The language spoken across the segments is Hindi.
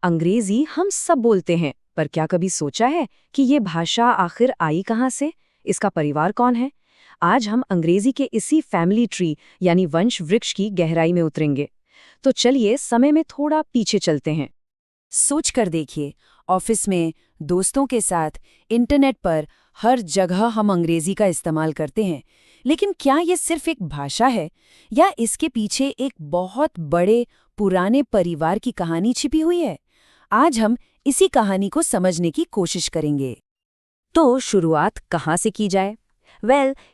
अंग्रेजी हम सब बोलते हैं, पर क्या कभी सोचा है कि ये भाषा आखिर आई कहाँ से? इसका परिवार कौन है? आज हम अंग्रेजी के इसी फैमिली ट्री यानी वंश वृक्ष की गहराई में उतरेंगे। तो चलिए समय में थोड़ा पीछे चलते हैं। सोच कर देखिए, ऑफिस में, दोस्तों के साथ, इंटरनेट पर, हर जगह हम अंग्रेजी का इस्तेमाल करते हैं। लेकिन क्या ये सिर्फ एक भाषा है या इसके पीछे एक बहुत बड़े पुराने परिवार की कहानी छिपी हुई है? आज हम इसी कहानी को समझने की कोशिश करेंगे। तो शुरुआत कहाँ से की जाए?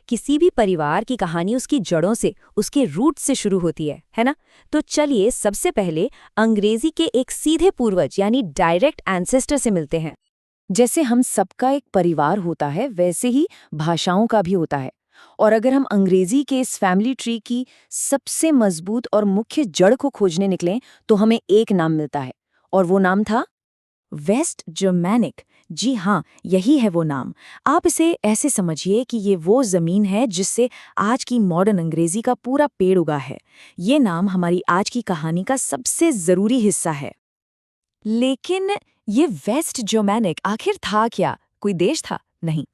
किसी भी परिवार की कहानी उसकी जड़ों से, उसके रूट से शुरू होती है ना? तो चलिए सबसे पहले अंग्रेजी के एक सीधे पूर्वज यानी डायरेक्ट एंसेस्टर से मिलते हैं। जैसे हम सबका एक परिवार होता है, वैसे ही भाषाओं का भी होता है। और अगर हम अंग्रेजी के इस फैमिली ट्री की सबसे मजबूत और मुख्य जड़ को खोजने निकलें, तो हमें एक नाम मिलता है, और वो नाम था वेस्ट जर्मैनिक। जी हाँ, यही है वो नाम। आप इसे ऐसे समझिए कि ये वो जमीन है जिससे आज की मॉडर्न अंग्रेजी का पूरा पेड़ उगा है। ये नाम हमारी आज की कहानी का सबसे जरूरी हिस्सा है। लेकिन ये वेस्ट जर्मैनिक आखिर था क्या? कोई देश था? नहीं,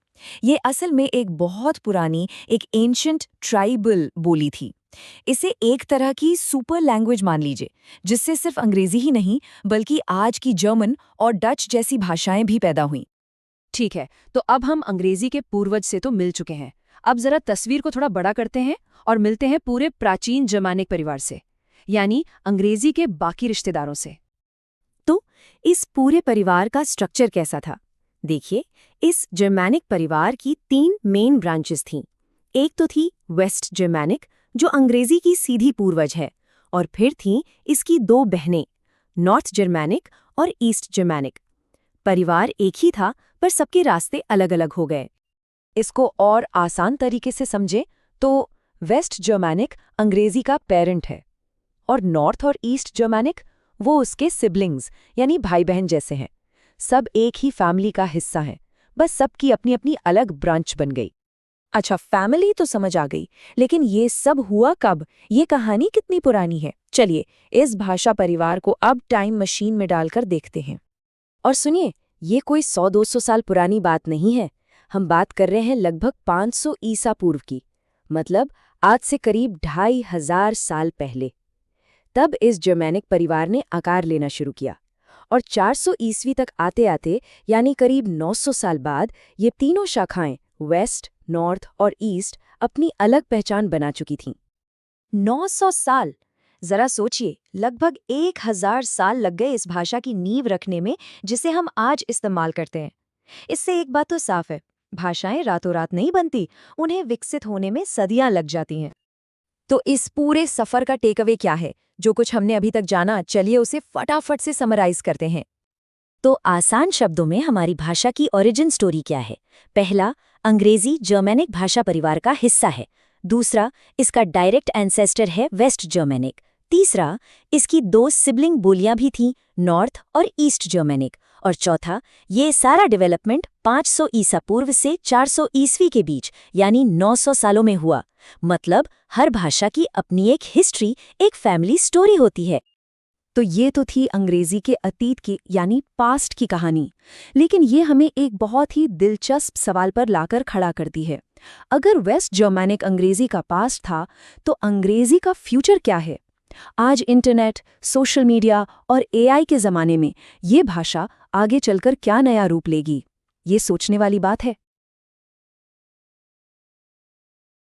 ये असल में एक बहुत पुरानी, एक एंशिएंट ट्राइबल बोली थी। इसे एक तरह की सुपर लैंग्वेज मान लीजिए, जिससे सिर्फ अंग्रेजी ही नहीं बल्कि आज की जर्मन और डच जैसी भाषाएं भी पैदा हुईं। ठीक है, तो अब हम अंग्रेजी के पूर्वज से तो मिल चुके हैं। अब जरा तस्वीर को थोड़ा बड़ा करते हैं और मिलते हैं पूरे प्राचीन जर्मैनिक परिवार से, यानी अंग्रेजी के बाकी रिश्तेदारों से। तो इस पूरे परिवार का स्ट्रक्चर कैसा था? देखिए, इस जर्मैनिक परिवार की 3 मेन ब्रांचेस थीं। एक तो थी वेस्ट जर्मैनिक, जो अंग्रेजी की सीधी पूर्वज है, और फिर थीं इसकी 2 बहनें, नॉर्थ जर्मैनिक और ईस्ट जर्मैनिक। परिवार एक ही था, पर सबके रास्ते अलग-अलग हो गए। इसको और आसान तरीके से समझें तो वेस्ट जर्मैनिक अंग्रेजी का पेरेंट है, और नॉर्थ और ईस्ट जर्मैनिक वो उसके सिबलिंग्स यानी भाई बहन जैसे हैं। सब एक ही फैमिली का हिस्सा हैं, बस सबकी अपनी अपनी अलग ब्रांच बन गई। अच्छा, फैमिली तो समझ आ गई, लेकिन ये सब हुआ कब? ये कहानी कितनी पुरानी है? चलिए इस भाषा परिवार को अब टाइम मशीन में डालकर देखते हैं। और सुनिए, ये कोई 100-200 साल पुरानी बात नहीं है। हम बात कर रहे हैं लगभग 500 ईसा पूर्व की, मतलब आज से करीब 2500 साल पहले। तब इस जर्मैनिक परिवार ने आकार लेना शुरू किया, और 400 ईस्वी तक आते आते यानी करीब 900 साल बाद ये तीनों शाखाएं वेस्ट, नॉर्थ और ईस्ट अपनी अलग पहचान बना चुकी थीं। 900 साल! जरा सोचिए, लगभग 1000 साल लग गए इस भाषा की नींव रखने में, जिसे हम आज इस्तेमाल करते हैं। इससे एक बात तो साफ है, भाषाएं रातों रात नहीं बनती, उन्हें विकसित होने में सदियां लग जाती हैं। तो इस पूरे सफर का टेकअवे क्या है? जो कुछ हमने अभी तक जाना, चलिए उसे फटाफट से समराइज करते हैं। तो आसान शब्दों में हमारी भाषा की ओरिजिन स्टोरी क्या है? पहला, अंग्रेजी जर्मैनिक भाषा परिवार का हिस्सा है। दूसरा, इसका डायरेक्ट एंसेस्टर है वेस्ट जर्मैनिक। तीसरा, इसकी 2 सिबलिंग बोलियां भी थीं, नॉर्थ और ईस्ट जर्मैनिक। और चौथा, ये सारा डेवलपमेंट 500 ईसा पूर्व से 400 ईस्वी के बीच यानी 900 सालों में हुआ। मतलब हर भाषा की अपनी एक हिस्ट्री, एक फैमिली स्टोरी होती है। तो ये तो थी अंग्रेजी के अतीत की यानी पास्ट की कहानी। लेकिन ये हमें एक बहुत ही दिलचस्प सवाल पर लाकर खड़ा करती है। अगर वेस्ट जर्मैनिक अंग्रेजी का पास्ट था, तो अंग्रेजी का फ्यूचर क्या है? आज इंटरनेट, सोशल मीडिया और एआई के ज़माने में ये भाषा आगे चलकर क्या नया रूप लेगी? ये सोचने वाली बात है।